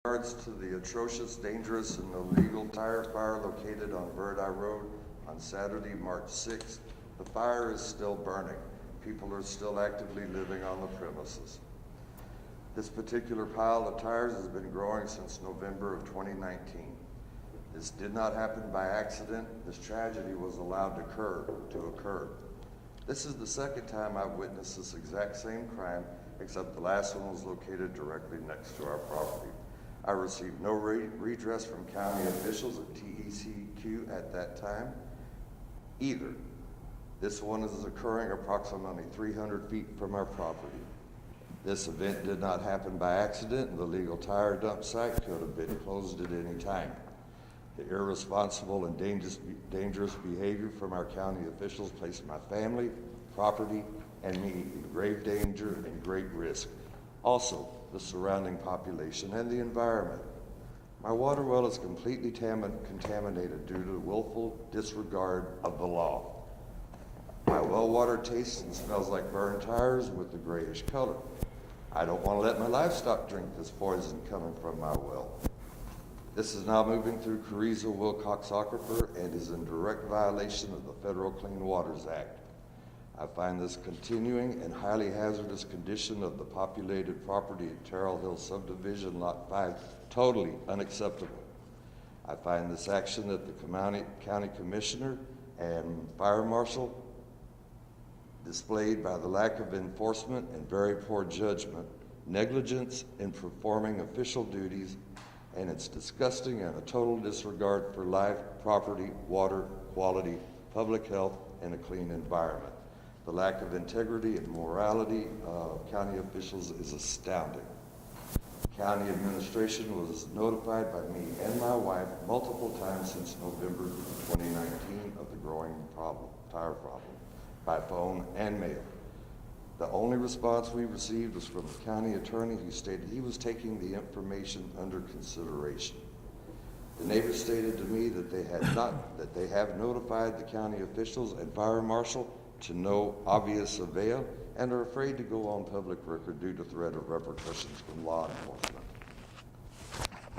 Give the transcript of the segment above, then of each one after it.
regards to the atrocious, dangerous, and illegal tire fire located on Bird Eye Road on Saturday, March 6th, the fire is still burning. People are still actively living on the premises. This particular pile of tires has been growing since November of 2019. This did not happen by accident. This tragedy was allowed to occur. This is the second time I've witnessed this exact same crime, except the last one was located directly next to our property. I received no redress from county officials at TECQ at that time either. This one is occurring approximately 300 feet from our property. This event did not happen by accident, and the legal tire dump site could have been closed at any time. The irresponsible and dangerous behavior from our county officials placed my family, property, and me in grave danger and great risk. Also, the surrounding population and the environment. My water well is completely contaminated due to willful disregard of the law. My well water tastes and smells like burned tires with a grayish color. I don't want to let my livestock drink this poison coming from my well. This is now moving through Carrizo-Wilcox Aquifer and is in direct violation of the Federal Clean Waters Act. I find this continuing and highly hazardous condition of the populated property at Terrell Hill Subdivision, Lot 5, totally unacceptable. I find this action that the county commissioner and fire marshal displayed by the lack of enforcement and very poor judgment, negligence in performing official duties, and it's disgusting and a total disregard for life, property, water, quality, public health, and a clean environment. The lack of integrity and morality of county officials is astounding. County administration was notified by me and my wife multiple times since November 2019 of the growing tire problem, by phone and mail. The only response we received was from the county attorney, who stated he was taking the information under consideration. The neighbors stated to me that they have notified the county officials and fire marshal to no obvious avail and are afraid to go on public record due to threat of repercussions from law enforcement.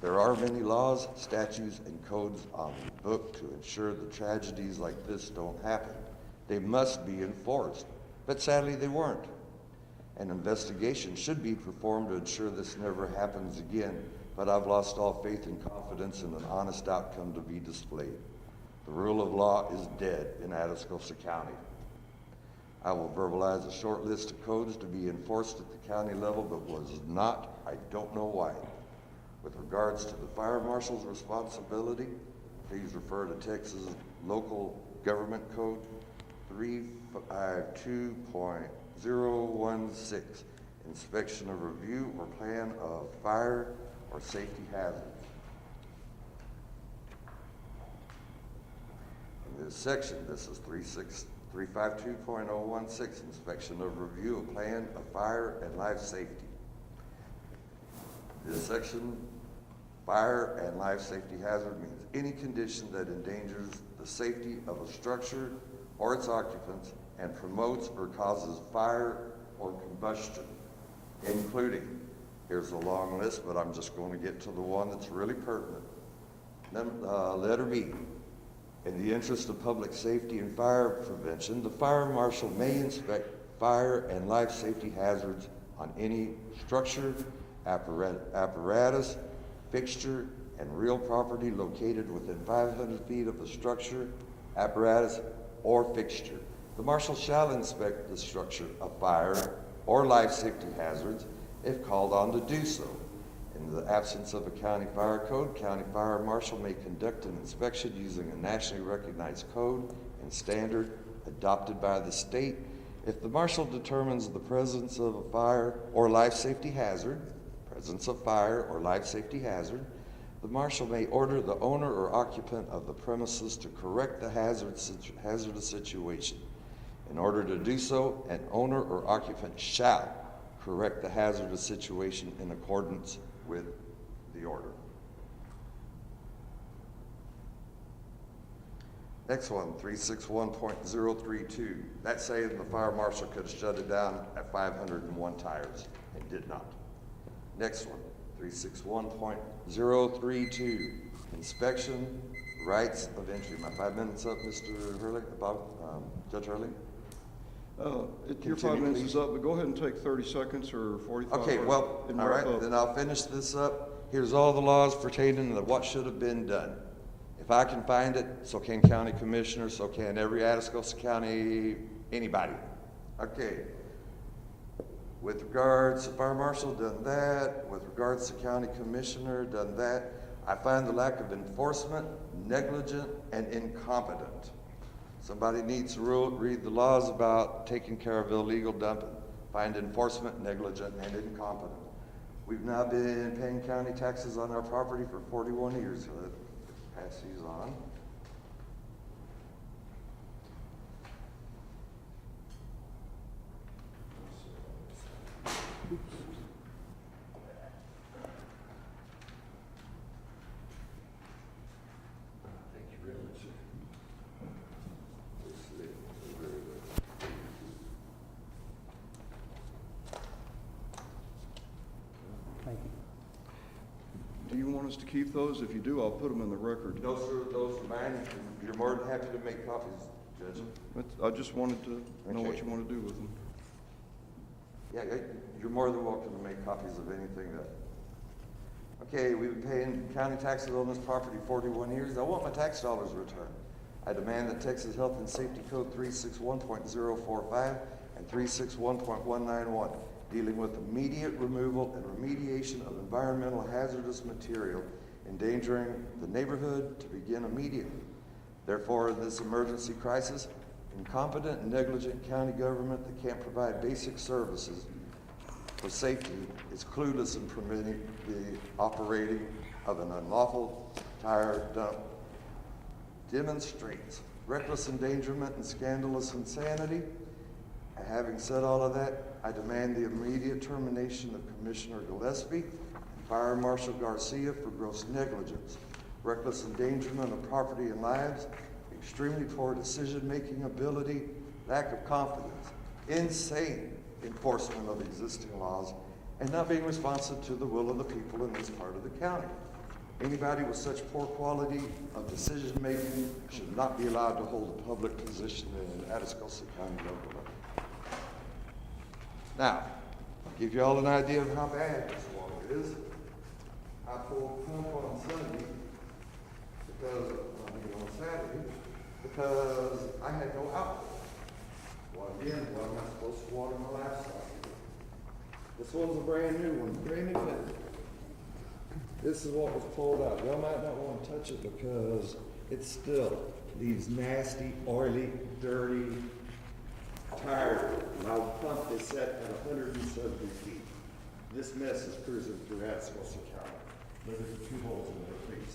There are many laws, statutes, and codes on the book to ensure that tragedies like this don't happen. They must be enforced, but sadly they weren't. An investigation should be performed to ensure this never happens again, but I've lost all faith and confidence in an honest outcome to be displayed. The rule of law is dead in Atascosa County. I will verbalize a short list of codes to be enforced at the county level, but was not. I don't know why. With regards to the fire marshal's responsibility, please refer to Texas Local Government Code 352.016, inspection of review or plan of fire or safety hazards. In this section, this is 352.016, inspection of review of plan of fire and life safety. This section, fire and life safety hazard, means any condition that endangers the safety of a structure or its occupants and promotes or causes fire or combustion, including, here's a long list, but I'm just going to get to the one that's really pertinent. Letter B. In the interest of public safety and fire prevention, the fire marshal may inspect fire and life safety hazards on any structure, apparatus, fixture, and real property located within 500 feet of the structure, apparatus, or fixture. The marshal shall inspect the structure of fire or life safety hazards if called on to do so. In the absence of a county fire code, county fire marshal may conduct an inspection using a nationally recognized code and standard adopted by the state. If the marshal determines the presence of a fire or life safety hazard, the marshal may order the owner or occupant of the premises to correct the hazardous situation. In order to do so, an owner or occupant shall correct the hazardous situation in accordance with the order. Next one, 361.032. That's saying the fire marshal could have shut it down at 501 tires and did not. Next one, 361.032, inspection, rights of entry. My 5 minutes up, Mr. Hurley, Judge Hurley? Your 5 minutes is up, but go ahead and take 30 seconds or 45. Okay, well, all right, then I'll finish this up. Here's all the laws pertaining to what should have been done. If I can find it, so can county commissioners, so can every Atascosa County, anybody. Okay. With regards to fire marshal, done that. With regards to county commissioner, done that. I find the lack of enforcement negligent and incompetent. Somebody needs to read the laws about taking care of illegal dumping. Find enforcement negligent and incompetent. We've now been paying county taxes on our property for 41 years. So let's pass these on. Do you want us to keep those? If you do, I'll put them in the record. No, sir, those are mine. You're more than happy to make copies, Judge. I just wanted to know what you want to do with them. Yeah, you're more than welcome to make copies of anything that. Okay, we've been paying county taxes on this property 41 years. I want my tax dollars returned. I demand that Texas Health and Safety Code 361.045 and 361.191, dealing with immediate removal and remediation of environmental hazardous material endangering the neighborhood, to begin immediately. Therefore, in this emergency crisis, incompetent and negligent county government that can't provide basic services for safety is clueless in permitting the operating of an unlawful tire dump. Demonstrates reckless endangerment and scandalous insanity. And having said all of that, I demand the immediate termination of Commissioner Gillespie and Fire Marshal Garcia for gross negligence, reckless endangerment of property and lives, extremely poor decision-making ability, lack of confidence, insane enforcement of existing laws, and not being responsive to the will of the people in this part of the county. Anybody with such poor quality of decision-making should not be allowed to hold a public position in Atascosa County government. Now, I'll give you all an idea of how bad this water is. I pulled pump on Sunday because, on Saturday, because I had no outlet. Well, again, what am I supposed to water my livestock? This one's a brand new one, brand new one. This is what was pulled out. Y'all might not want to touch it because it's still these nasty, oily, dirty tires. My pump is set at 170 feet. This mess is cruising through Atascosa County. Look at the 2 holes in their feet.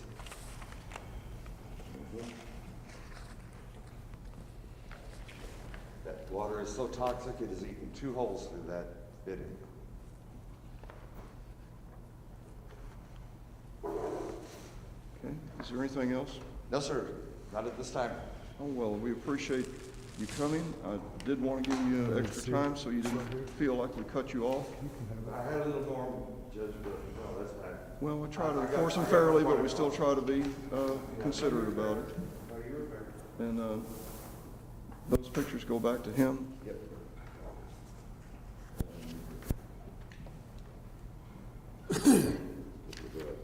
That water is so toxic it has eaten 2 holes through that fitting. Okay. Is there anything else? No, sir. Not at this time. Oh, well, we appreciate you coming. I did want to give you extra time so you didn't feel like we cut you off. I had a little more, Judge, but no, that's fine. Well, we try to enforce them fairly, but we still try to be considerate about it. No, you were fair. And those pictures go back to him. Yep.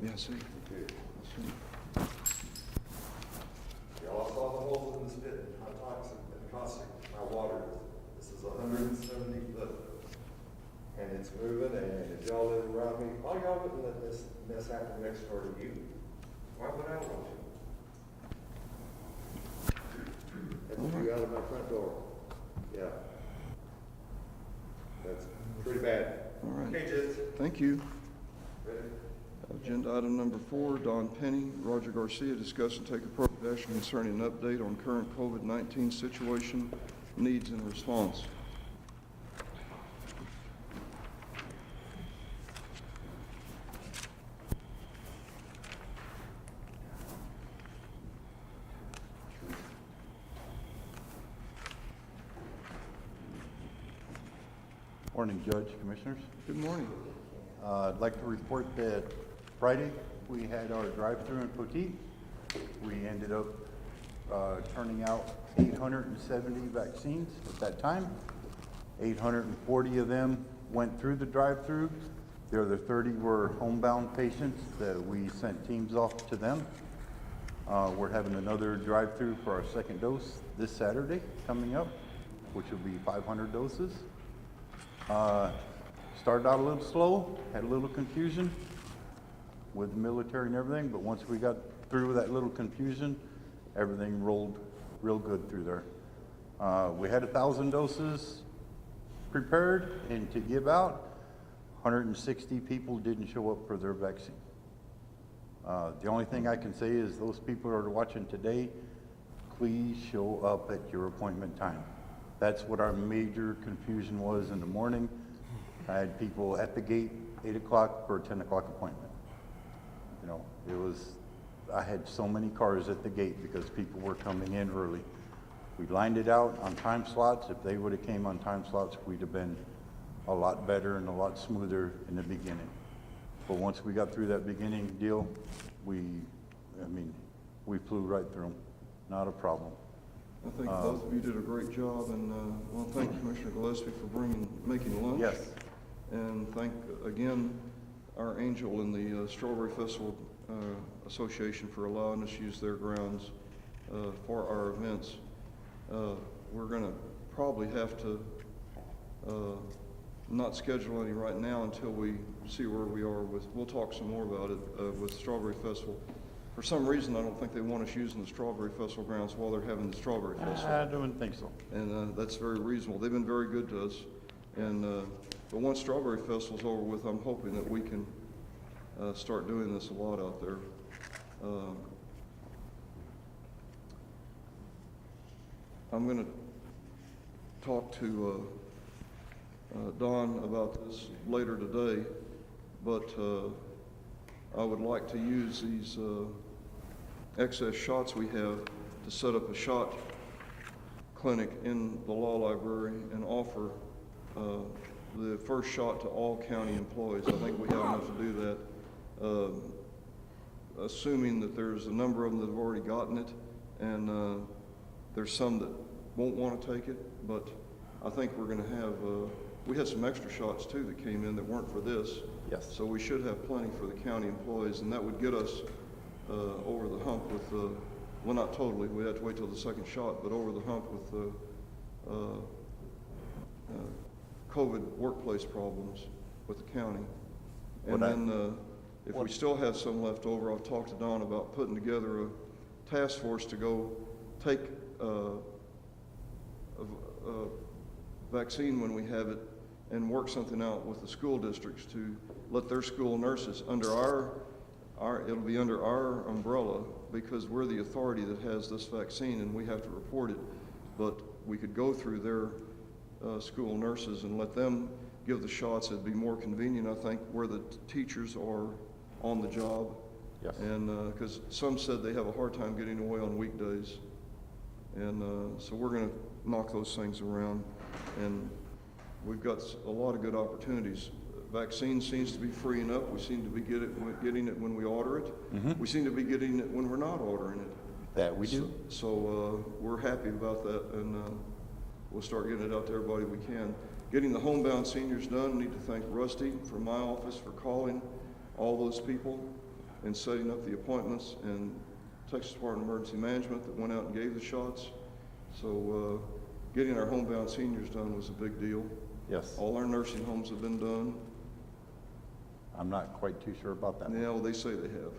Yeah, see. Y'all saw the holes in this pit, how toxic and caustic my water is. This is 170 foot. And it's moving, and if y'all live around me, all y'all wouldn't let this mess happen next door to you. Why would I want to? That's a view out of my front door. Yeah. That's pretty bad. All right. Okay, Judge. Thank you. Ready? Agenda item number 4, Don Penny, Roger Garcia, discuss and take appropriate action concerning an update on current COVID-19 situation, needs, and response. Morning, Judge, Commissioners. Good morning. I'd like to report that Friday, we had our drive-through in Poteet. We ended up turning out 870 vaccines at that time. 840 of them went through the drive-through. The other 30 were homebound patients that we sent teams off to them. We're having another drive-through for our second dose this Saturday coming up, which will be 500 doses. Started out a little slow, had a little confusion with the military and everything, but once we got through that little confusion, everything rolled real good through there. We had 1,000 doses prepared and to give out. 160 people didn't show up for their vaccine. The only thing I can say is those people who are watching today, please show up at your appointment time. That's what our major confusion was in the morning. I had people at the gate 8 o'clock for a 10 o'clock appointment. You know, I had so many cars at the gate because people were coming in early. We lined it out on time slots. If they would have came on time slots, we'd have been a lot better and a lot smoother in the beginning. But once we got through that beginning deal, we flew right through them. Not a problem. I think both of you did a great job, and I want to thank Commissioner Gillespie for making lunch. Yes. And thank, again, our angel in the Strawberry Festival Association for allowing us to use their grounds for our events. We're going to probably have to not schedule any right now until we see where we are with, we'll talk some more about it with Strawberry Festival. For some reason, I don't think they want us using the Strawberry Festival grounds while they're having the Strawberry Festival. I don't think so. And that's very reasonable. They've been very good to us. And but once Strawberry Festival's over with, I'm hoping that we can start doing this a lot out there. I'm going to talk to Don about this later today, but I would like to use these excess shots we have to set up a shot clinic in the law library and offer the first shot to all county employees. I think we have enough to do that, assuming that there's a number of them that have already gotten it, and there's some that won't want to take it, but I think we're going to have, we had some extra shots too that came in that weren't for this. Yes. So we should have plenty for the county employees, and that would get us over the hump with, well, not totally, we had to wait till the second shot, but over the hump with the COVID workplace problems with the county. And then if we still have some left over, I'll talk to Don about putting together a task force to go take a vaccine when we have it and work something out with the school districts to let their school nurses under it'll be under our umbrella because we're the authority that has this vaccine and we have to report it. But we could go through their school nurses and let them give the shots. It'd be more convenient, I think, where the teachers are on the job. Yes. And because some said they have a hard time getting away on weekdays. And so we're going to knock those things around. And we've got a lot of good opportunities. Vaccine seems to be freeing up. We seem to be getting it when we order it. Mm-hmm. We seem to be getting it when we're not ordering it. That we do. So we're happy about that, and we'll start getting it out to everybody we can. Getting the homebound seniors done, need to thank Rusty from my office for calling all those people and setting up the appointments, and Texas Department of Emergency Management that went out and gave the shots. So getting our homebound seniors done was a big deal. Yes. All our nursing homes have been done. I'm not quite too sure about that. Yeah, well, they say they have.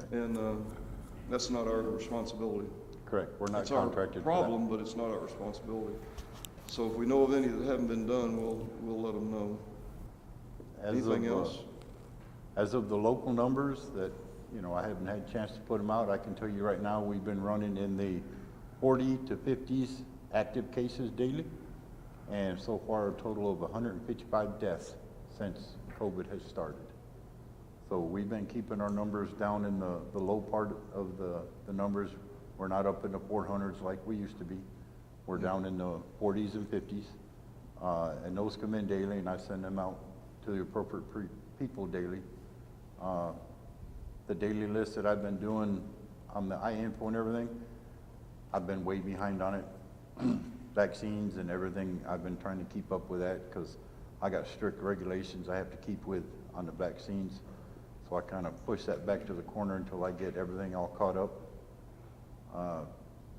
Okay. And that's not our responsibility. Correct. We're not it's contracted our problem, but it's not our responsibility. So if we know of any that haven't been done, we'll let them know. Anything else? As of the local numbers that, I haven't had a chance to put them out, I can tell you right now we've been running in the 40 to 50s active cases daily, and so far a total of 155 deaths since COVID has started. So we've been keeping our numbers down in the low part of the numbers. We're not up in the 400s like we used to be. We're down in the 40s and 50s, and those come in daily, and I send them out to the appropriate people daily. The daily list that I've been doing on the info and everything, I've been way behind on it. Vaccines and everything, I've been trying to keep up with that because I got strict regulations I have to keep with on the vaccines. So I kind of push that back to the corner until I get everything all caught up.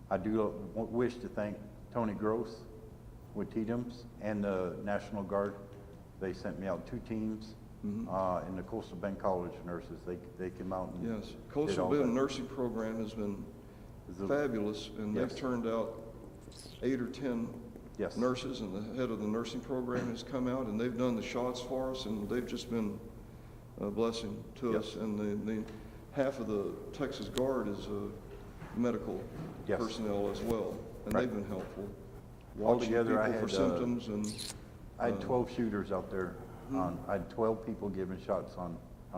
I do wish to thank Tony Gross with TDMs and the National Guard. They sent me out 2 teams in the Coastal Bend College nurses. They came out and Yes, did Coastal all Bend that. nursing program has been fabulous, and Yes. they've turned out 8 or 10 Yes. nurses, and the head of the nursing program has come out, and they've done the shots for us, and they've just been a blessing to Yes. us. And the half of the Texas Guard is medical Yes. personnel as well, and Right. they've been helpful. Watching Altogether, I people for had, symptoms and. I had 12 shooters out there. I had 12 people giving shots on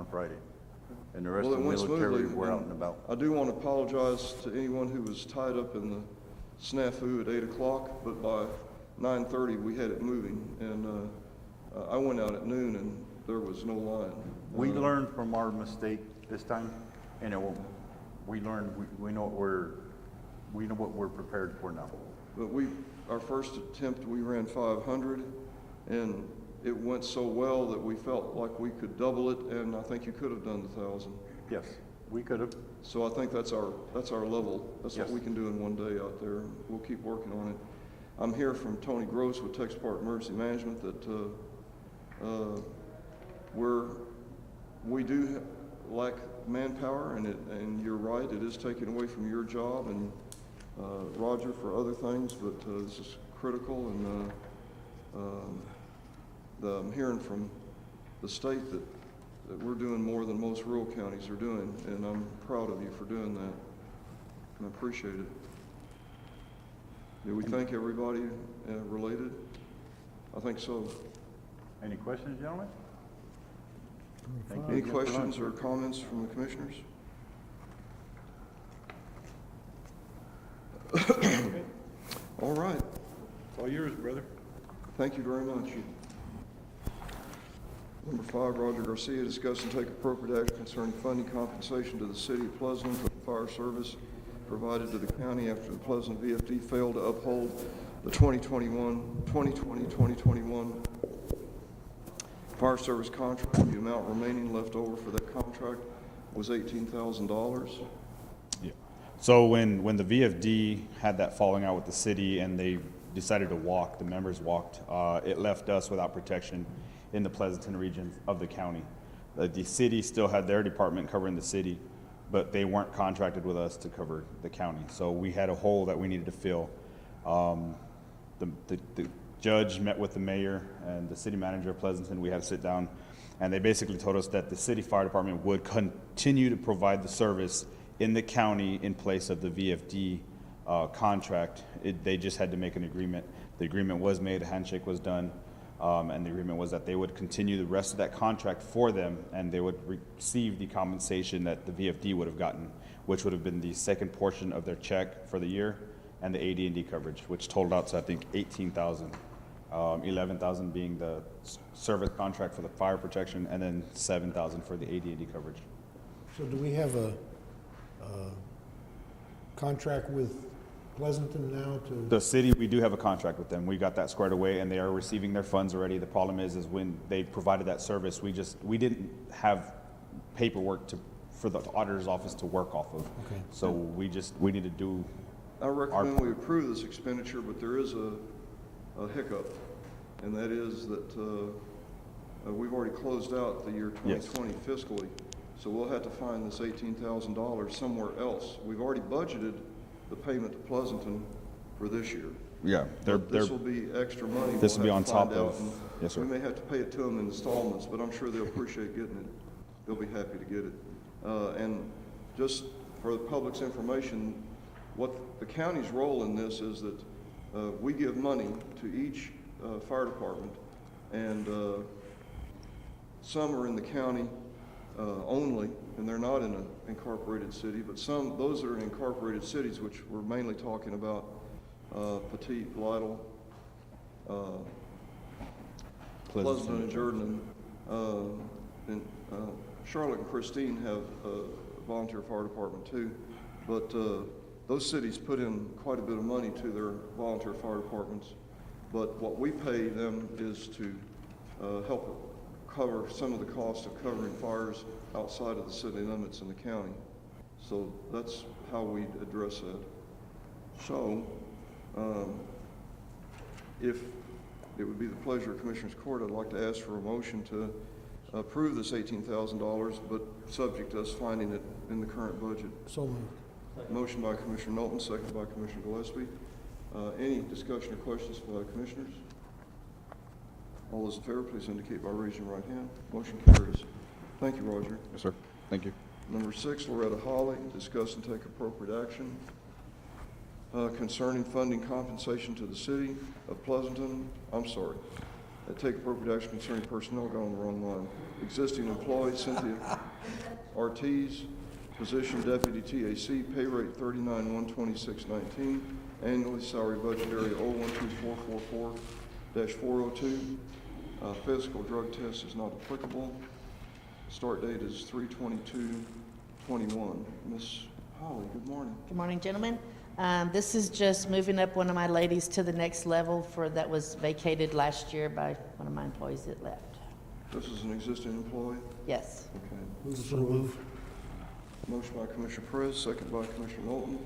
Friday. And the rest Well, of it the went military smoothly, were out and and about. I do want to apologize to anyone who was tied up in the snafu at 8 o'clock, but by 9:30, we had it moving, and I went out at noon, and there was no line. We learned from our mistake this time, and it won't, we learned, we know what we're prepared for now. But our first attempt, we ran 500, and it went so well that we felt like we could double it, and I think you could have done the 1,000. Yes, we could have. So I think that's our level. That's what Yes. we can do in one day out there. We'll keep working on it. I'm here from Tony Gross with Texas Park Emergency Management that we do lack manpower, and you're right, it is taken away from your job and Roger for other things, but this is critical, and I'm hearing from the state that we're doing more than most rural counties are doing, and I'm proud of you for doing that, and I appreciate it. Do we thank everybody related? I think so. Any questions, gentlemen? Thank you Any again for questions lunch. or comments from the commissioners? All right. It's all yours, brother. Thank you very much. Number 5, Roger Garcia, discuss and take appropriate action concerning funding compensation to the city of Pleasanton for the fire service provided to the county after the Pleasant VFD failed to uphold the 2020-2021 fire service contract. The amount remaining left over for that contract was $18,000. Yeah. So when the VFD had that falling out with the city and they decided to walk, the members walked, it left us without protection in the Pleasanton region of the county. The city still had their department covering the city, but they weren't contracted with us to cover the county. So we had a hole that we needed to fill. The judge met with the mayor and the city manager of Pleasanton. We had to sit down, and they basically told us that the city fire department would continue to provide the service in the county in place of the VFD contract. They just had to make an agreement. The agreement was made, a handshake was done, and the agreement was that they would continue the rest of that contract for them, and they would receive the compensation that the VFD would have gotten, which would have been the second portion of their check for the year, and the AD&D coverage, which totaled out to, I think, $18,000. 11,000 being the service contract for the fire protection, and then 7,000 for the AD&D coverage. So do we have a contract with Pleasanton now to? The city, we do have a contract with them. We got that squared away, and they are receiving their funds already. The problem is when they provided that service, we didn't have paperwork for the auditor's office to work off of. Okay. So we need to do. I recommend we approve this expenditure, but there is a hiccup, and that is that we've already closed out the year 2020 fiscally, so we'll have to find this $18,000 somewhere else. We've already budgeted the payment to Pleasanton for this year. Yeah, But this will be extra money. This will be we'll on have to find top out, of- and yes, sir. We may have to pay it to them in installments, but I'm sure they'll appreciate getting it. They'll be happy to get it. And just for the public's information, what the county's role in this is that we give money to each fire department, and some are in the county only, and they're not in an incorporated city, but those that are in incorporated cities, which we're mainly talking about Petite, Lytle, Pleasanton and Jordan, and Charlotte and Christine have a volunteer fire department too, but those cities put in quite a bit of money to their volunteer fire departments. But what we pay them is to help cover some of the cost of covering fires outside of the city limits in the county. So that's how we address that. So, if it would be the pleasure of Commissioners Court, I'd like to ask for a motion to approve this $18,000, but subject to us finding it in the current budget. So moved. Motion by Commissioner Knowlton, second by Commissioner Gillespie. Any discussion or questions by the Commissioners? All those in favor, please indicate by raising your right hand. Motion carries. Thank you, Roger. Yes, sir. Thank you. Number 6, Loretta Hawley, discuss and take appropriate action concerning funding compensation to the city of Pleasanton. Take appropriate action concerning personnel, got on the wrong line. Existing employee Cynthia Ortiz, position deputy TAC, pay rate $39,126.19, annually salary budget area 012444-402. Physical drug test is not applicable. Start date is 3/22/21. Ms. Holly, good morning. Good morning, gentlemen. This is just moving up one of my ladies to the next level that was vacated last year by one of my employees that left. This is an existing employee? Yes. Okay. So moved. Motion by Commissioner Perez, second by Commissioner Knowlton.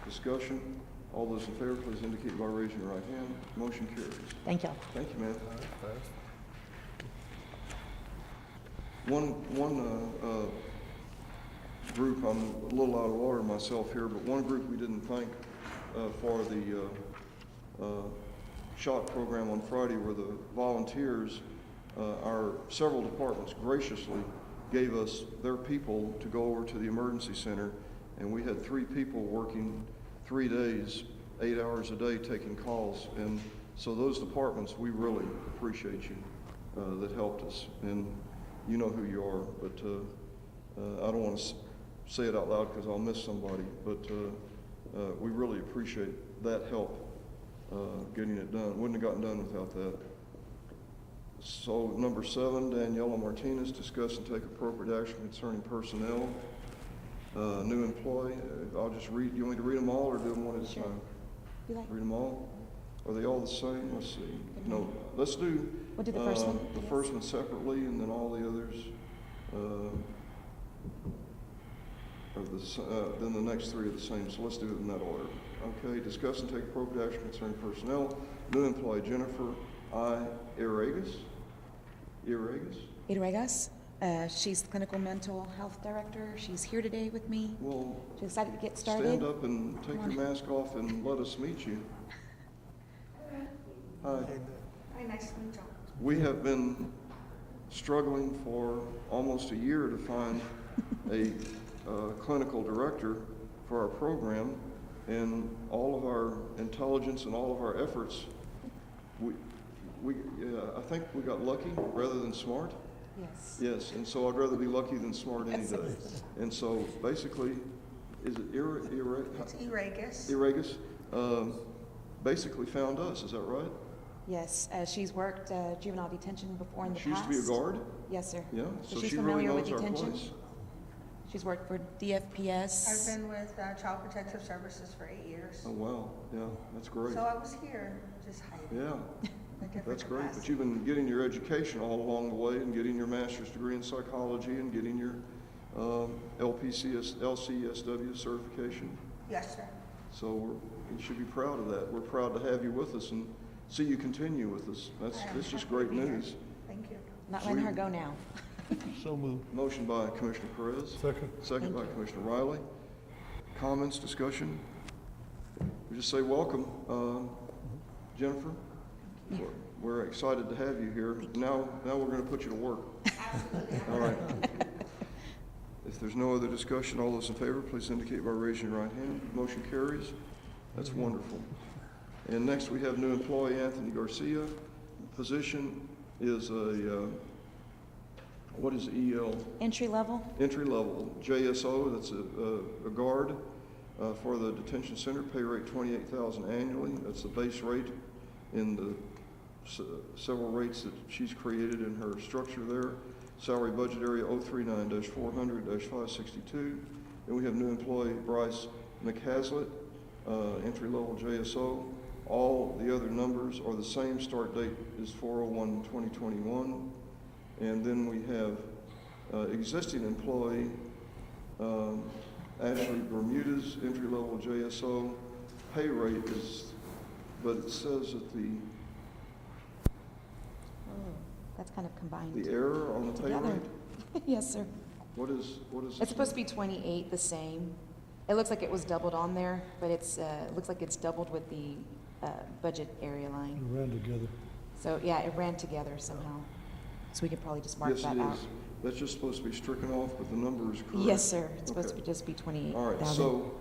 Discussion. All those in favor, please indicate by raising your right hand. Motion carries. Thank y'all. Thank you, ma'am. One group, I'm a little out of order myself here, but one group we didn't thank for the SHOT program on Friday were the volunteers. Our several departments graciously gave us their people to go over to the emergency center, and we had 3 people working 3 days, 8 hours a day taking calls. And so those departments, we really appreciate you that helped us. And you know who you are, but I don't want to say it out loud because I'll miss somebody, but we really appreciate that help getting it done. Wouldn't have gotten done without that. So number 7, Daniela Martinez, discuss and take appropriate action concerning personnel. New employee, I'll just read, you want me to read them all or do them one at a Sure. time? You like? Read them all? Are they all the same? Let's see. No, let's do. We'll do the first one. The Yes. first one separately, and then all the others. Then the next 3 are the same, so let's do it in that order. Okay, discuss and take appropriate action concerning personnel. New employee Jennifer I. Iregas. Iregas. She's the clinical mental health director. She's here today with me. Well, She's excited to get started. stand up and take Come your on. mask off and let us meet you. Hi. Hi, nice to meet you. We have been struggling for almost a year to find a clinical director for our program, and all of our intelligence and all of our efforts, I think we got lucky rather than smart. Yes. Yes, and so I'd rather be lucky than smart any day. And so basically, is it It's Iregas. Iregas? Basically found us, is that right? Yes. She's worked juvenile detention before in the She past. used to be a guard? Yes, sir. Yeah, So so she's she really familiar with knows our detention. place. She's worked for DFPS. I've been with Child Protective Services for 8 years. Oh, wow, yeah, that's great. So I was here, just hiding. Yeah, in a different that's great. But capacity. you've been getting your education all along the way and getting your master's degree in psychology and getting your LCSW certification. Yes, sir. So you should be proud of that. We're proud to have you with us and see you continue with us. That's just happy great to be here. news. Thank you. Not letting her go now. So moved. Motion by Commissioner Perez. Second. Second Thank by you. Commissioner Riley. Comments, discussion? We just say welcome, Jennifer. We're excited to have you here. Now we're going to put you to work. All right. If there's no other discussion, all those in favor, please indicate by raising your right hand. Motion carries. That's wonderful. And next we have new employee Anthony Garcia. Position is what is EL? Entry level. Entry level, JSO, that's a guard for the detention center, pay rate $28,000 annually. That's the base rate in the several rates that she's created in her structure there. salary budget area 039-400-562. Then we have new employee Bryce McHaslett, entry-level JSO. All the other numbers are the same. Start date is 4/01/2021. And then we have existing employee Ashley Bermudez, entry-level JSO. Pay rate is, but it says that the That's kind of combined. the error on the pay Together. rate, Yes, sir. what is? It's supposed to be 28, the same. It looks like it was doubled on there, but it looks like it's doubled with the budget area line. We ran together. So, yeah, it ran together somehow. So we could probably just mark Yes, that it out. is. That's just supposed to be stricken off, but the number is correct. Yes, sir. It's supposed to Okay. be just be 28,000. All right, so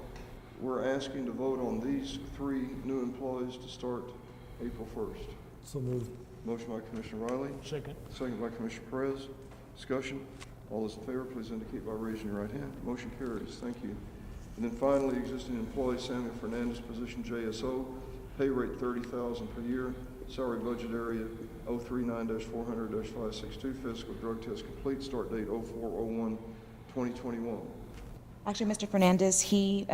we're asking to vote on these 3 new employees to start April 1st. So moved. Motion by Commissioner Riley, Second. second by Commissioner Perez. Discussion. All those in favor, please indicate by raising your right hand. Motion carries. Thank you. And then finally, existing employee Samuel Fernandez, position JSO, pay rate $30,000 per year, salary budget area 039-400-562, physical drug test complete, start date 04/01/2021. Actually, Mr. Fernandez, he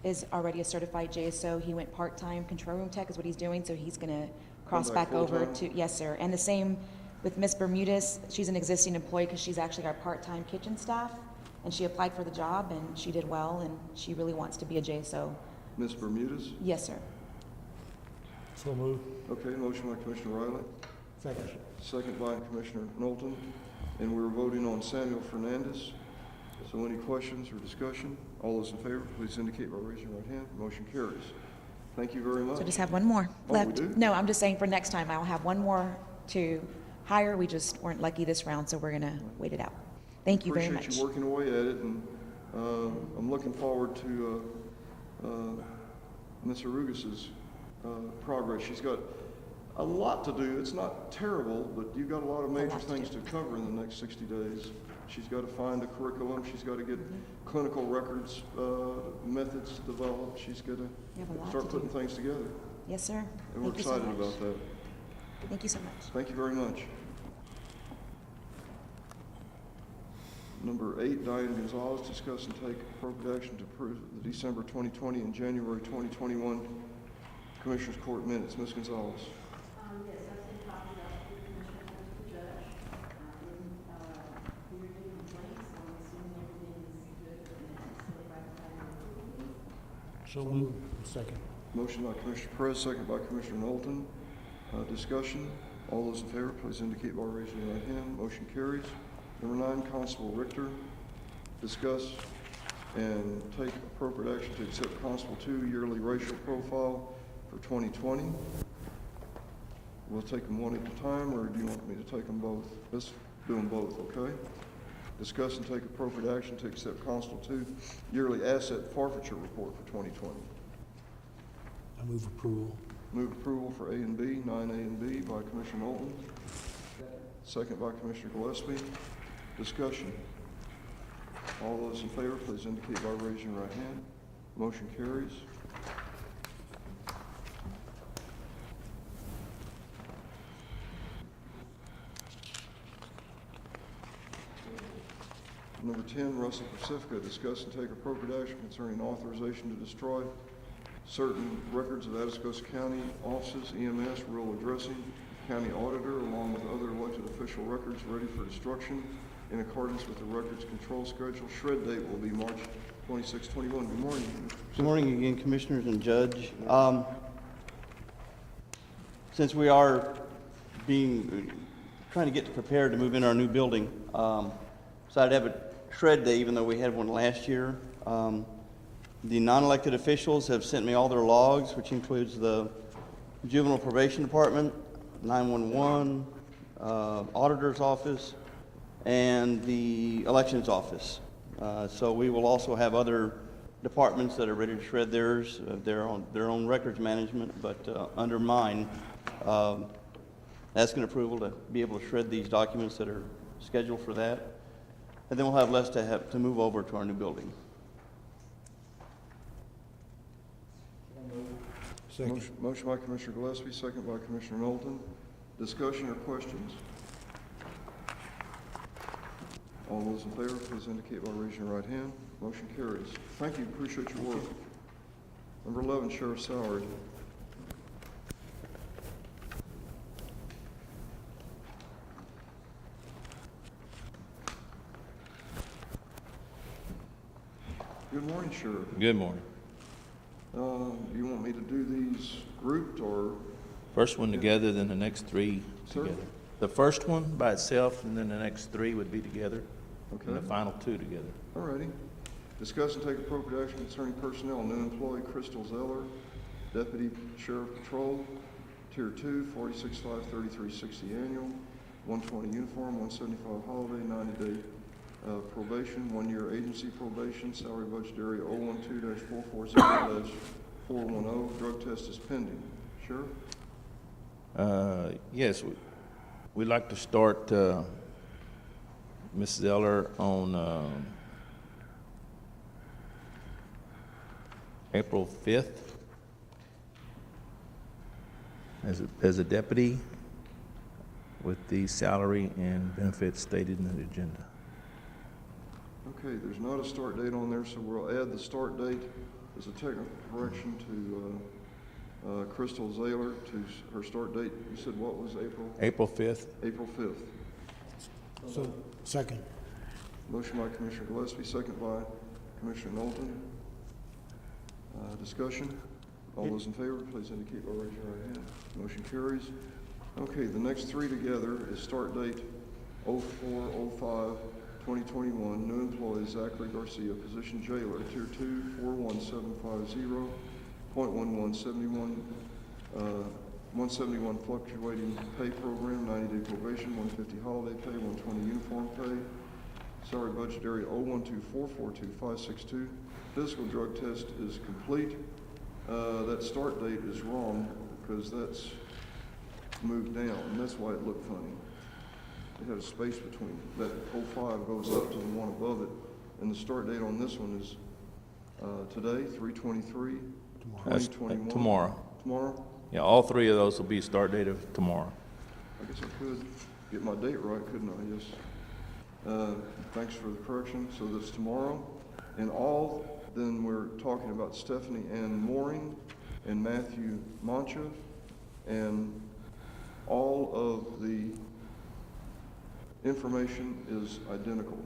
is already a certified JSO. He went part-time control room tech is what he's doing, so he's going to cross back back over full-time? to, yes, sir. And the same with Ms. Bermudez. She's an existing employee because she's actually our part-time kitchen staff, and she applied for the job, and she did well, and she really wants to be a JSO. Ms. Bermudez? Yes, sir. So moved. Okay, motion by Commissioner Riley, Second. second by Commissioner Knowlton, and we're voting on Samuel Fernandez. So any questions or discussion? All those in favor, please indicate by raising your right hand. Motion carries. Thank you very much. So just have one more Oh, we left. do? No, I'm just saying for next time, I'll have one more to hire. We just weren't lucky this round, so we're going to wait it out. Thank you very much. Appreciate you working away at it, and I'm looking forward to Ms. Arugas's progress. She's got a lot to do. It's not terrible, but you've got a lot of major lot to things do. to cover in the next 60 days. She's got to find the curriculum. She's got to get clinical records methods developed. She's got You have a to lot start to do. putting things together, Yes, sir. and we're Thank you so excited much. about that. Thank you so much. Thank you very much. Number 8, Diane Gonzalez, discuss and take appropriate action to approve the December 2020 and January 2021 Commissioners Court minutes. Ms. Gonzalez. Yes, I sent copies out to the commissioner and to the judge. We reviewed complaints, so I'm assuming everything is good for the minutes, so if I can have your approval, please. So moved. Second. Motion by Commissioner Perez, second by Commissioner Knowlton. Discussion. All those in favor, please indicate by raising your right hand. Motion carries. Number 9, Constable Richter. Discuss and take appropriate action to accept Constable 2 yearly racial profile for 2020. We'll take them one at a time, or do you want me to take them both? Let's do them both, okay? Discuss and take appropriate action to accept Constable 2 yearly asset forfeiture report for 2020. I move approval. Move approval for A and B, 9A and B by Commissioner Knowlton. Second by Commissioner Gillespie. Discussion. All those in favor, please indicate by raising your right hand. Motion carries. Number 10, Russell Pacifica, discuss and take appropriate action concerning authorization to destroy certain records of Atascosa County offices, EMS, rural addressing, county auditor, along with other elected official records ready for destruction in accordance with the records control schedule. Shred date will be March 26, 21. Good morning. Good morning again, Commissioners and Judge. Since we are trying to get prepared to move in our new building, decided to have a shred day even though we had one last year. The non-elected officials have sent me all their logs, which includes the Juvenile Probation Department, 911, Auditor's Office, and the Elections Office. So we will also have other departments that are ready to shred theirs, their own records management, but under mine, asking approval to be able to shred these documents that are scheduled for that. And then we'll have less to move over to our new building. Second. Motion by Commissioner Gillespie, second by Commissioner Knowlton. Discussion or questions? All those in favor, please indicate by raising your right hand. Motion carries. Thank you, appreciate your work. Number 11, Sheriff's salary. Good morning, Sheriff. Good morning. You want me to do these grouped or? First one together, then the next three Sir? together. The first one by itself, and then the next three would be together, and the Okay. final two together. All righty. Discuss and take appropriate action concerning personnel. New employee Crystal Zeller, Deputy Sheriff Patrol, Tier 2, 46.5, 33.60 annual, 120 uniform, 175 holiday, 90-day probation, 1-year agency probation, salary budget area 012-440-410. Drug test is pending. Sheriff? Yes, we'd like to start Ms. Zeller on April 5th as a deputy with the salary and benefits stated in the agenda. Okay, there's not a start date on there, so we'll add the start date as a technical correction to Crystal Zeller to her start date. You said what was April? April 5th. April 5th. So, second. Motion by Commissioner Gillespie, second by Commissioner Knowlton. Discussion? All those in favor, please indicate by raising your right hand. Motion carries. Okay, the next three together is start date 04/05/2021. New employee Zachary Garcia, position jailer, Tier 2, 41750.1171, 171 fluctuating pay program, 90-day probation, 150 holiday pay, 120 uniform pay. Salary budget area 012-442-562. Physical drug test is complete. That start date is wrong because that's moved down, and that's why it looked funny. It had a space between. That 05 goes up to the one above it, and the start date on this one is today, 3/23/2021. Tomorrow. Tomorrow? Yeah, all three of those will be start date of tomorrow. I guess I could get my date right, couldn't I? Yes. Thanks for the correction. So that's tomorrow. And all, then we're talking about Stephanie Ann Mooring and Matthew Mancha, and all of the information is identical.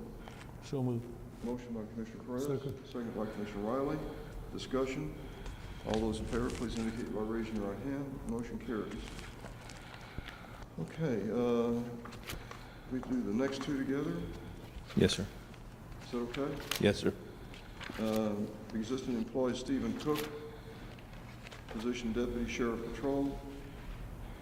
So moved. Motion by Commissioner Perez. Second. Second by Commissioner Riley. Discussion. All those in favor, please indicate by raising your right hand. Motion carries. Okay, we do the next two together. Yes, sir. Is that okay? Yes, sir. Existing employee Stephen Cook, position Deputy Sheriff Patrol,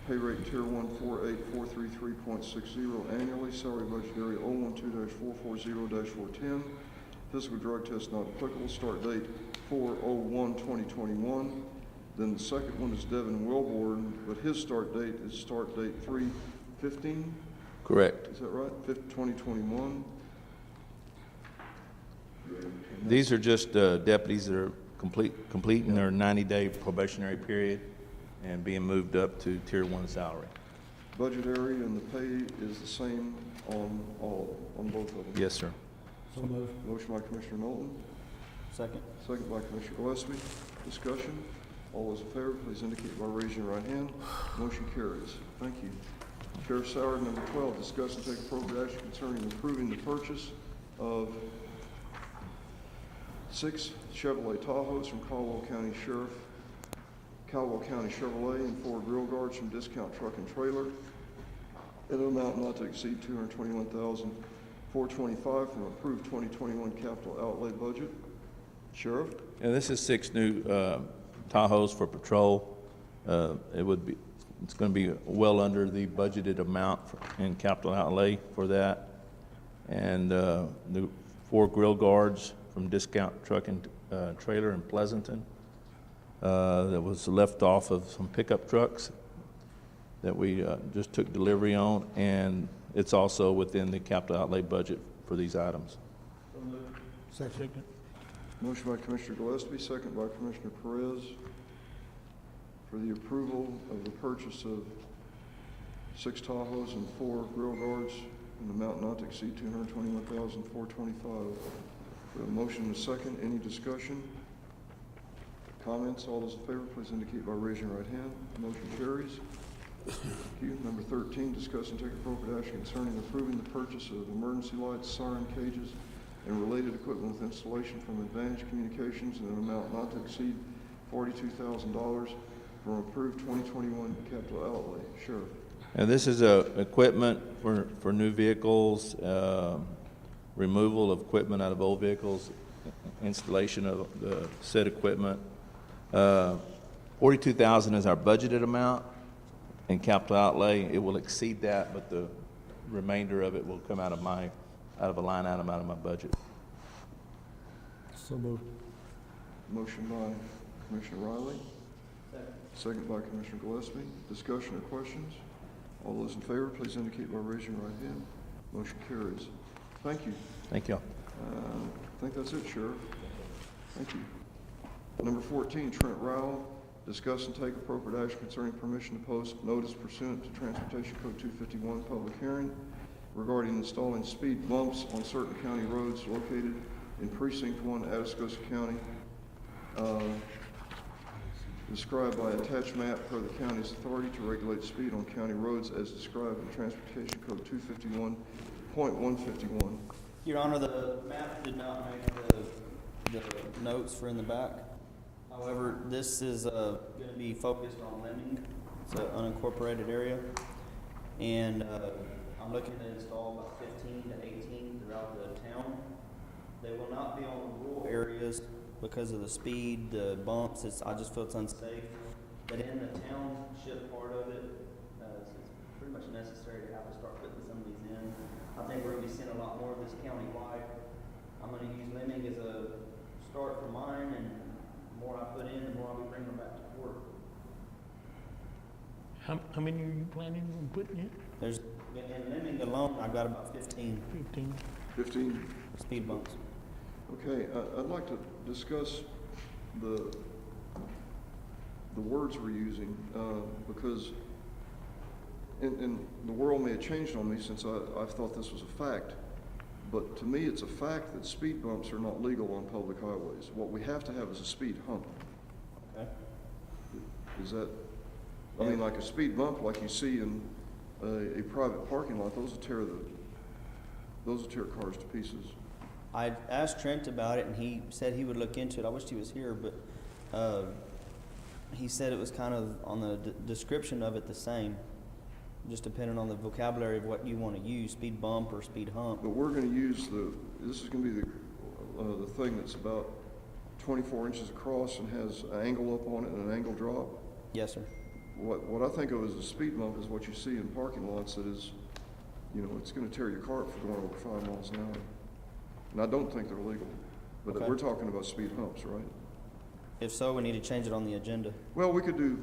pay rate Tier 1 48433.60 annually, salary budget area 012-440-410. Physical drug test not applicable, start date 4/01/2021. Then the second one is Devin Wilborn, but his start date is start date 3/15. Correct. Is that right? 2021. These are just deputies that are completing their 90-day probationary period and being moved up to Tier 1 salary. Budget area and the pay is the same on both of them. Yes, sir. So moved. Motion by Commissioner Knowlton, Second. second by Commissioner Gillespie. Discussion. All those in favor, please indicate by raising your right hand. Motion carries. Thank you. Sheriff's salary number 12, discuss and take appropriate action concerning approving the purchase of 6 Chevrolet Tahoes from Caldwell County Chevrolet, and 4 grill guards from Discount Truck and Trailer at an amount not to exceed $221,425 from approved 2021 capital outlay budget. Sheriff? Yeah, this is 6 new Tahoes for patrol. It's going to be well under the budgeted amount in capital outlay for that. And the 4 grill guards from Discount Truck and Trailer in Pleasanton that was left off of some pickup trucks that we just took delivery on, and it's also within the capital outlay budget for these items. Second. Motion by Commissioner Gillespie, second by Commissioner Perez for the approval of the purchase of 6 Tahoes and 4 grill guards in the amount not to exceed $221,425. We have a motion and a second. Any discussion? Comments? All those in favor, please indicate by raising your right hand. Motion carries. Thank you. Number 13, discuss and take appropriate action concerning approving the purchase of emergency lights, siren cages, and related equipment with installation from Advantage Communications in an amount not to exceed $42,000 from approved 2021 capital outlay. Sheriff. And this is equipment for new vehicles, removal of equipment out of old vehicles, installation of the said equipment. 42,000 is our budgeted amount in capital outlay. It will exceed that, but the remainder of it will come out of a line item out of my budget. So moved. Motion by Commissioner Riley. Second by Commissioner Gillespie. Discussion or questions? All those in favor, please indicate by raising your right hand. Motion carries. Thank you. Thank you. I think that's it, Sheriff. Thank you. Number 14, Trent Rowell, discuss and take appropriate action concerning permission to post notice pursuant to Transportation Code 251 public hearing regarding installing speed bumps on certain county roads located in Precinct 1, Atascosa County, described by attached map per the county's authority to regulate speed on county roads as described in Transportation Code 251.151. Your Honor, the map did not make the notes for in the back. However, this is going to be focused on Lemming. It's an unincorporated area. And I'm looking to install about 15 to 18 throughout the town. They will not be on the rural areas because of the speed, the bumps. I just feel it's unsafe. But in the township part of it, it's pretty much necessary to have to start putting some of these in. I think we're going to be seeing a lot more of this countywide. I'm going to use Lemming as a start for mine, and the more I put in, the more I'll be bringing them back to court. How many are you planning on putting in? There's, in Lemming alone, I've got about 15 15? 15. speed bumps. Okay, I'd like to discuss the words we're using, because and the world may have changed on me since I've thought this was a fact, but to me it's a fact that speed bumps are not legal on public highways. What we have to have is a speed hump. Okay. Is that, I mean, like a speed bump like you see in a private parking lot, those will tear cars to pieces. I asked Trent about it, and he said he would look into it. I wish he was here, but he said it was kind of on the description of it the same, just depending on the vocabulary of what you want to use, speed bump or speed hump. But we're going to use this is going to be the thing that's about 24 inches across and has an angle up on it and an angle drop. Yes, sir. What I think of as a speed bump is what you see in parking lots that is, it's going to tear your car up for going over 5 miles an hour. And I don't think they're legal, but Okay. we're talking about speed humps, right? If so, we need to change it on the agenda. Well, we could do,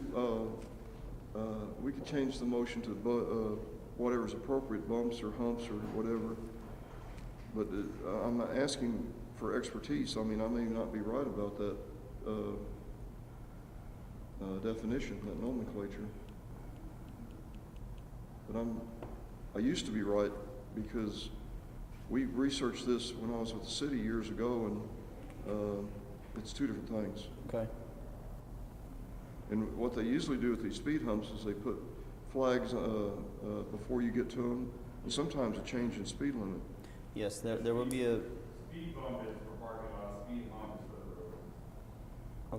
we could change the motion to whatever's appropriate, bumps or humps or whatever. But I'm not asking for expertise. I mean, I may not be right about that definition, that nomenclature. But I used to be right because we researched this when I was with the city years ago, and it's two different things. Okay. And what they usually do with these speed humps is they put flags before you get to them, and sometimes a change in speed limit. Yes, there will be a. Speed bump is for parking lots, speed hump is for the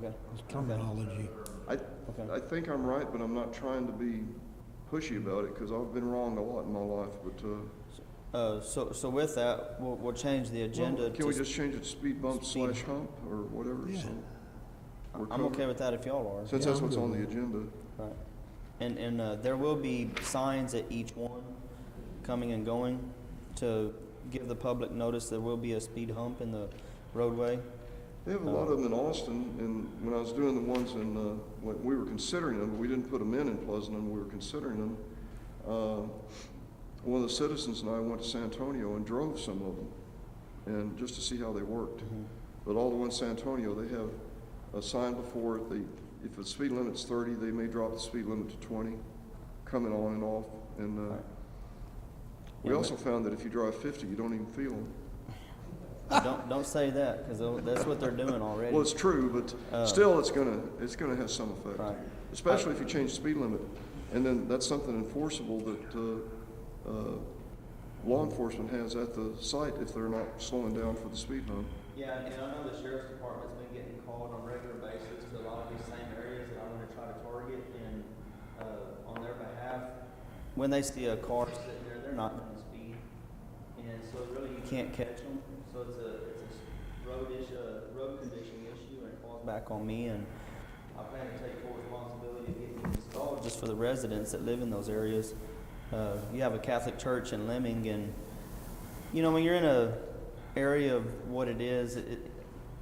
road. Okay. It's terminology. I think I'm right, but I'm not trying to be pushy about it because I've been wrong a lot in my life. But So with that, we'll change the agenda. well, can we just change it to speed bump / hump or whatever? Yeah. So we're I'm okay covered. with that if y'all are. Since Yeah, that's I'm what's good on the with agenda. Right. And there will be signs at each one coming and going to give the public notice there will be a speed hump in the roadway. They have a lot of them in Austin, and when I was doing the ones in, when we were considering them, but we didn't put them in Pleasant, and we were considering them. One of the citizens and I went to San Antonio and drove some of them, and just to see how they worked. Mm-hmm. But all the ones in San Antonio, they have a sign before it. If the speed limit's 30, they may drop the speed limit to 20, coming on and off. And We also found that if you drive 50, you don't even feel them. Don't say that, because that's what they're doing already. Well, it's true, but still, it's gonna have some effect. Right. Especially if you change the speed limit. And then that's something enforceable that, law enforcement has at the site if they're not slowing down for the speed hump. Yeah, and I know the sheriff's department's been getting called on a regular basis to a lot of these same areas that I'm gonna try to target and, on their behalf. When they see a car sitting there, they're not gonna speed. And so really you can't catch them. So it's a road condition issue, and it falls back on me, and I plan to take full responsibility of getting it installed just for the residents that live in those areas. You have a Catholic church in Lemming, and, you know, when you're in a area of what it is,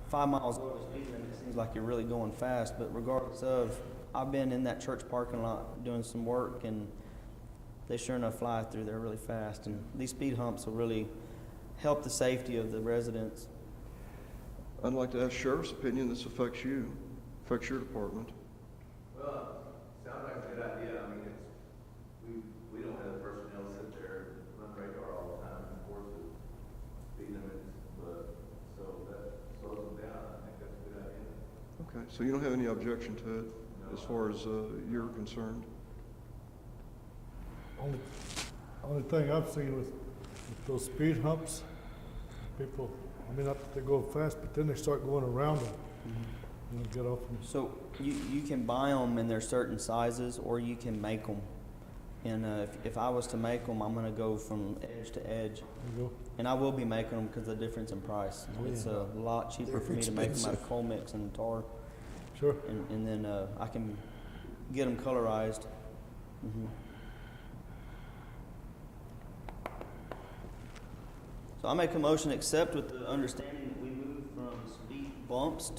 5 miles over the speed limit, it seems like you're really going fast, but regardless of, I've been in that church parking lot doing some work, and they sure enough fly through there really fast, and these speed humps will really help the safety of the residents. I'd like to ask Sheriff's opinion. This affects you, affects your department. Well, sounds like a good idea. I mean, we don't have personnel sit there and run radar all the time and enforce the speed limits, but, so that slows them down. I think that's a good idea. Okay, so you don't have any objection to it as far as you're concerned? Only thing I've seen with those speed humps, people, I mean, they go fast, but then they start going around them. And they get off them. So you can buy them in their certain sizes, or you can make them. And if I was to make them, I'm gonna go from edge to edge. There you go. And I will be making them because of the difference in price. It's a lot cheaper for me to make them out of coal mix and tar. Sure. And then I can get them colorized. So I make a motion accept with the understanding that we move from speed bumps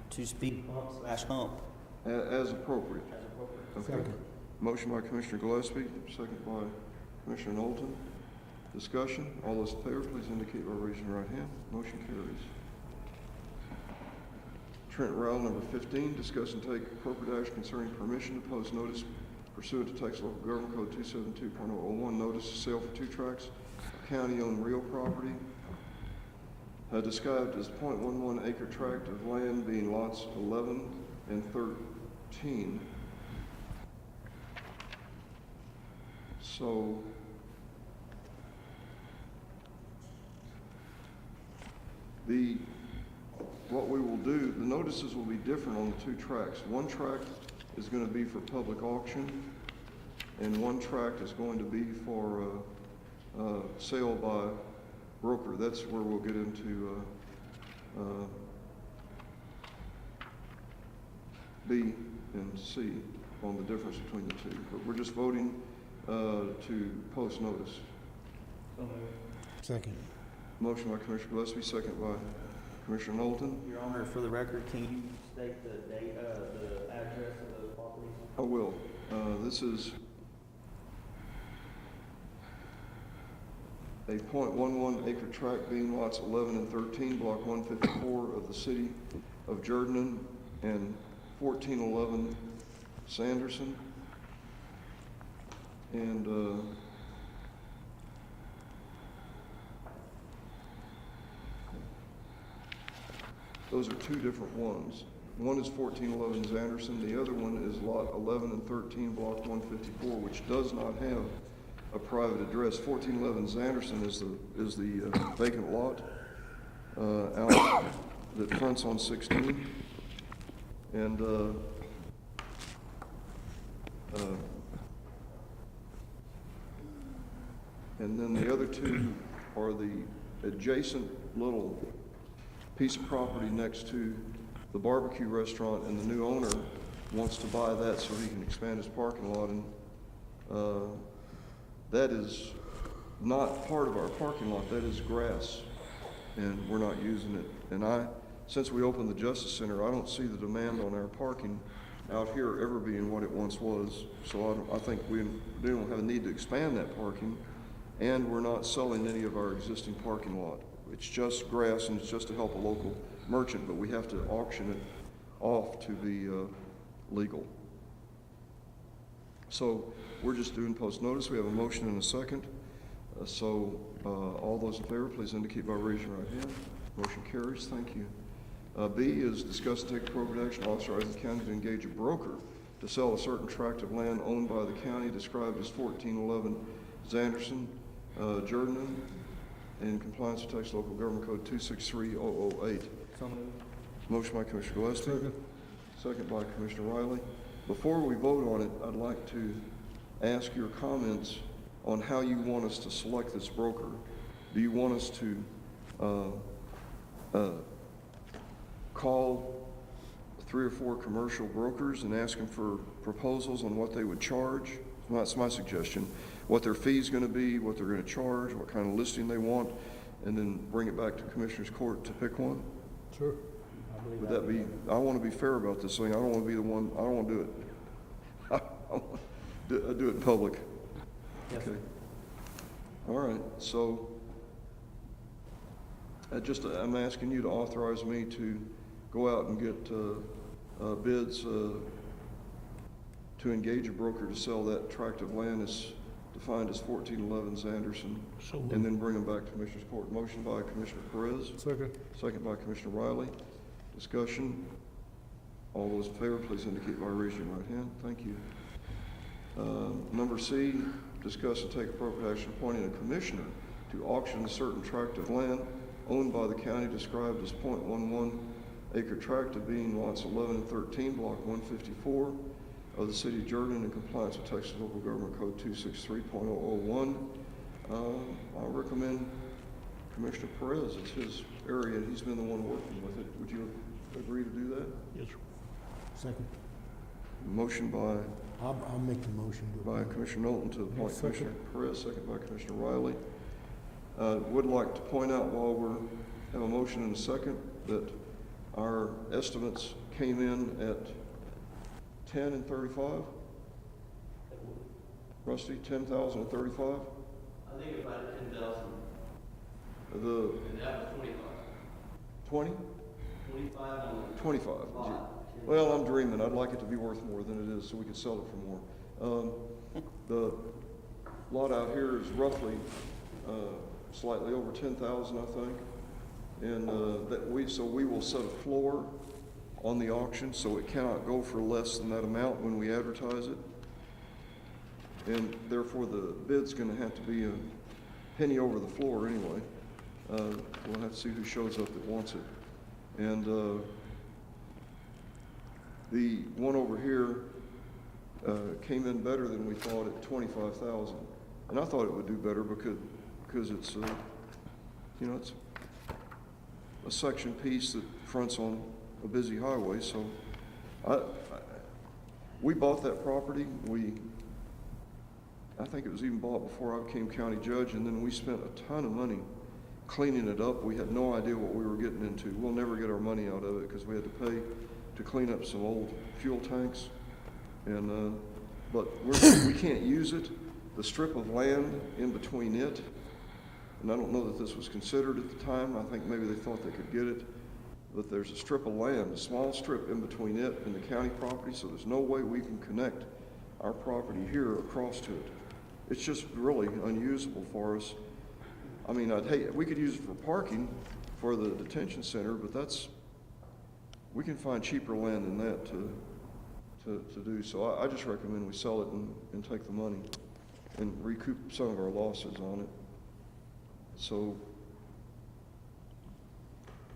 to speed bump / hump As appropriate. as appropriate. Okay. Second. Motion by Commissioner Gillespie, second by Commissioner Knowlton. Discussion. All those in favor, please indicate by raising your right hand. Motion carries. Trent Rowell, number 15, discuss and take appropriate action concerning permission to post notice pursuant to Texas Local Government Code 272.001, notice of sale for 2 tracts of county-owned real property, described as 0.11 acre tract of land being lots 11 and 13. So, what we will do, the notices will be different on the 2 tracts. One tract is going to be for public auction, and one tract is going to be for sale by broker. That's where we'll get into B and C on the difference between the 2. But we're just voting to post notice. Second. Motion by Commissioner Gillespie, second by Commissioner Knowlton. Your Honor, for the record, can you state the date, the address of the property? I will. This is a .11 acre tract being lots 11 and 13, block 154 of the city of Jordan and 1411 Sanderson. And those are 2 different ones. One is 1411 Sanderson, the other one is lot 11 and 13, block 154, which does not have a private address. 1411 Sanderson is the vacant lot out that fronts on 16. And then the other 2 are the adjacent little piece of property next to the barbecue restaurant, and the new owner wants to buy that so he can expand his parking lot, and that is not part of our parking lot. That is grass, and we're not using it. And since we opened the Justice Center, I don't see the demand on our parking out here ever being what it once was. So I think we don't have a need to expand that parking, and we're not selling any of our existing parking lot. It's just grass, and it's just to help a local merchant, but we have to auction it off to be legal. So we're just doing post notice. We have a motion and a second. All those in favor, please indicate by raising your right hand. Motion carries. Thank you. B is discuss and take appropriate action authorizing the county to engage a broker to sell a certain tract of land owned by the county described as 1411 Zanderson, Jordan, in compliance with Texas Local Government Code 263008. Motion by Commissioner Gillespie. Second by Commissioner Riley. Before we vote on it, I'd like to ask your comments on how you want us to select this broker. Do you want us to call 3 or 4 commercial brokers and ask them for proposals on what they would charge? That's my suggestion. What their fee's going to be, what they're going to charge, what kind of listing they want, and then bring it back to Commissioner's Court to pick one? Sure. Would that be, I want to be fair about this thing. I don't want to be the one, I don't want to do it. I want to do it in public. Yes, Okay. All right, so I'm asking you to authorize me to go out and get bids to engage a broker to sell that tract of land as defined as 1411 Zanderson, So moved. and then bring them back to Commissioner's Court. Motion by Commissioner Perez. Second. Second by Commissioner Riley. Discussion. All those in favor, please indicate by raising your right hand. Thank you. Number C, discuss and take appropriate action appointing a commissioner to auction a certain tract of land owned by the county described as .11 acre tract of being lots 11 and 13, block 154 of the city of Jordan in compliance with Texas Local Government Code 263.001. I recommend Commissioner Perez. It's his area. He's been the one working with it. Would you agree to do that? Yes, sir. Second. Motion by I'll make the motion. Commissioner Knowlton to appoint Second. Commissioner Perez, second by Commissioner Riley. Would like to point out while we have a motion and a second that our estimates came in at 10 and 35. Rusty, 10,000 and 35? I think about 10,000. The And that was 25. 20? 25 on 25. Well, I'm dreaming. I'd like it to be worth more than it is so we could sell it for more. The lot out here is roughly slightly over 10,000, I think. And so we will set a floor on the auction, so it cannot go for less than that amount when we advertise it. And therefore, the bid's going to have to be a penny over the floor anyway. We'll have to see who shows up that wants it. And the one over here came in better than we thought at 25,000. And I thought it would do better because it's, it's a section piece that fronts on a busy highway. So we bought that property. I think it was even bought before I became county judge, and then we spent a ton of money cleaning it up. We had no idea what we were getting into. We'll never get our money out of it because we had to pay to clean up some old fuel tanks. And but we can't use it. The strip of land in between it, and I don't know that this was considered at the time. I think maybe they thought they could get it. But there's a strip of land, a small strip in between it and the county property, so there's no way we can connect our property here across to it. It's just really unusable for us. I mean, we could use it for parking for the detention center, but we can find cheaper land than that to do. So I just recommend we sell it and take the money and recoup some of our losses on it. So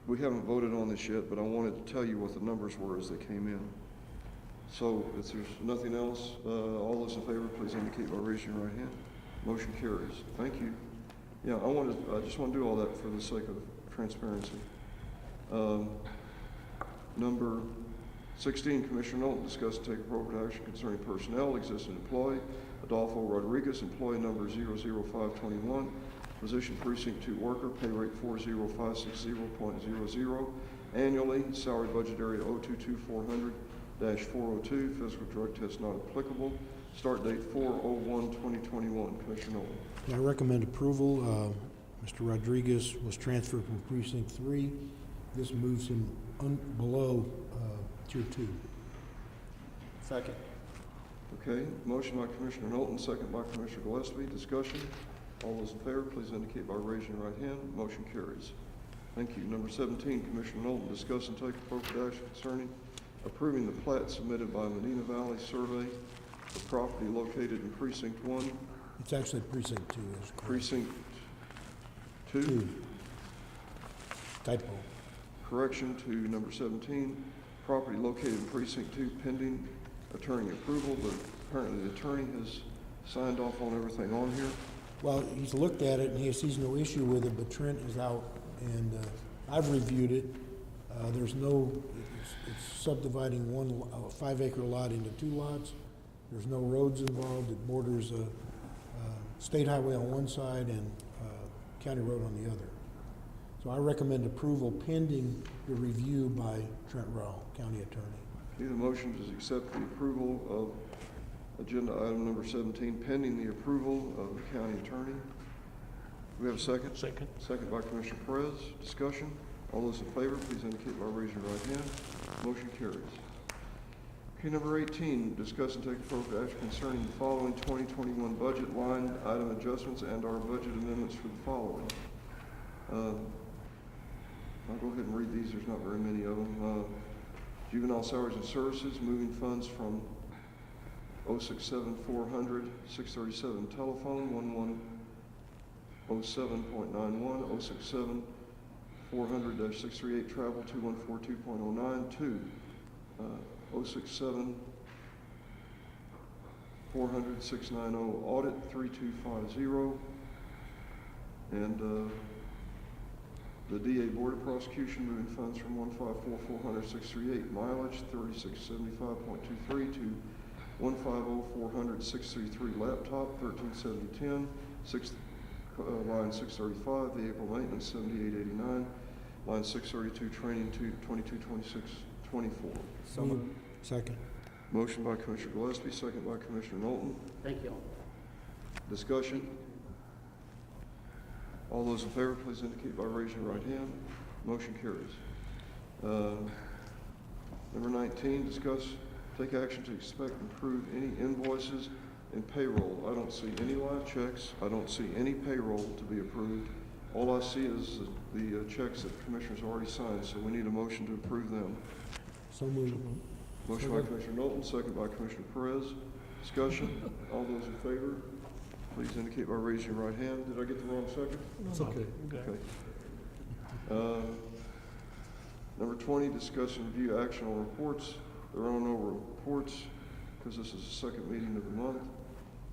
we haven't voted on this yet, but I wanted to tell you what the numbers were as they came in. So if there's nothing else, all those in favor, please indicate by raising your right hand. Motion carries. Thank you. Yeah, I just want to do all that for the sake of transparency. Number 16, Commissioner Knowlton, discuss and take appropriate action concerning personnel, existing employee, Adolfo Rodriguez, employee number 00521, position precinct 2 worker, pay rate 40560.00, annually, salary budget area 022400-402, physical drug test not applicable, start date 4/01/2021. Commissioner Knowlton. I recommend approval. Mr. Rodriguez was transferred from precinct 3. This moves him below tier 2. Second. Okay, motion by Commissioner Knowlton, second by Commissioner Gillespie. Discussion. All those in favor, please indicate by raising your right hand. Motion carries. Thank you. Number 17, Commissioner Knowlton, discuss and take appropriate action concerning approving the plat submitted by Medina Valley Survey for property located in Precinct 1, It's actually precinct 2, is correct. Precinct 2. 2. Typo. Correction to number 17, property located in Precinct 2 pending attorney approval, but apparently the attorney has signed off on everything on here. Well, he's looked at it and he sees no issue with it, but Trent is out and I've reviewed it. There's no, it's subdividing a 5-acre lot into 2 lots. There's no roads involved. It borders a state highway on one side and county road on the other. So I recommend approval pending the review by Trent Rowell, county attorney. Okay, the motion is accept the approval of agenda item number 17 pending the approval of the county attorney. Do we have a second? Second. Second by Commissioner Perez. Discussion. All those in favor, please indicate by raising your right hand. Motion carries. Okay, number 18, discuss and take appropriate action concerning the following 2021 budget line item adjustments and our budget amendments for the following. I'll go ahead and read these. There's not very many of them. Juvenile salaries and services, moving funds from 067-400, 637 telephone, 1107.91, 067-400-638 travel, 2142.09, to 067-400-690 audit, 3250, and the DA Board of Prosecution, moving funds from 154-400-638 mileage, 3675.23 to 150-400-633 laptop, 137010, line 635, the April maintenance, 7889, line 632, training 222624. So moved. Second. Motion by Commissioner Gillespie, second by Commissioner Knowlton. Thank you. Discussion. All those in favor, please indicate by raising your right hand. Motion carries. Number 19, discuss, take action to expect and approve any invoices and payroll. I don't see any live checks. I don't see any payroll to be approved. All I see is the checks that the commissioners already signed, so we need a motion to approve them. So moved. Motion by Commissioner Knowlton, second by Commissioner Perez. Discussion. All those in favor, please indicate by raising your right hand. Did I get the wrong second? It's okay. Okay. Number 20, discuss and review action on reports. There are no reports because this is the second meeting of the month.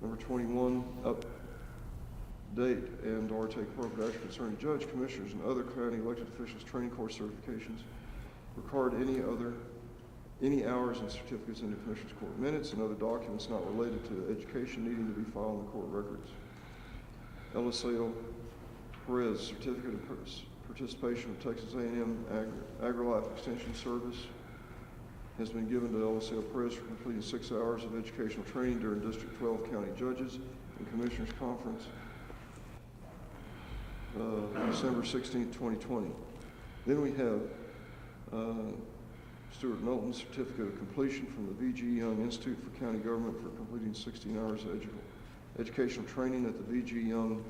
Number 21, update and or take appropriate action concerning judge, commissioners, and other county elected officials training course certifications. Record any hours and certificates in the Commissioners Court minutes and other documents not related to education needing to be filed in the court records. LSAO Perez, Certificate of Participation of Texas A&M AgriLife Extension Service has been given to LSAO Perez for completing 6 hours of educational training during District 12 County Judges and Commissioners Conference, December 16, 2020. Then we have Stuart Knowlton, Certificate of Completion from the V.G. Young Institute for County Government for completing 16 hours of educational training at the V.G. Young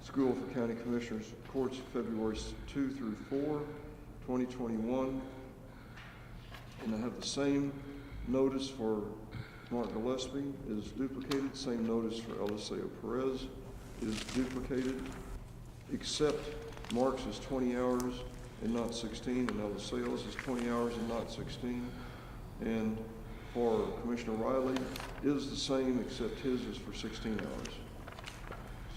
School for County Commissioners Courts, February 2 through 4, 2021. And I have the same notice for Mark Gillespie. It is duplicated. Same notice for LSAO Perez. It is duplicated, except Mark's is 20 hours and not 16, and LSAO's is 20 hours and not 16. And for Commissioner Riley, it is the same, except his is for 16 hours.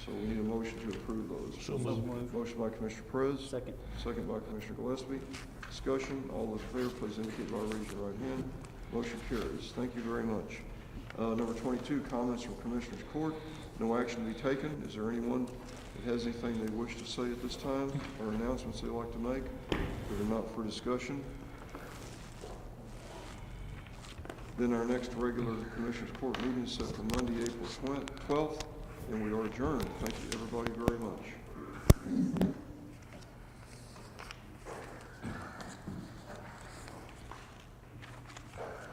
So we need a motion to approve those. So moved. Motion by Commissioner Perez. Second. Second by Commissioner Gillespie. Discussion. All those in favor, please indicate by raising your right hand. Motion carries. Thank you very much. Number 22, comments from Commissioners Court. No action to be taken. Is there anyone that has anything they wish to say at this time or announcements they'd like to make that are not for discussion? Then our next regular Commissioners Court meeting is set for Monday, April 12th, and we are adjourned. Thank you, everybody, very much.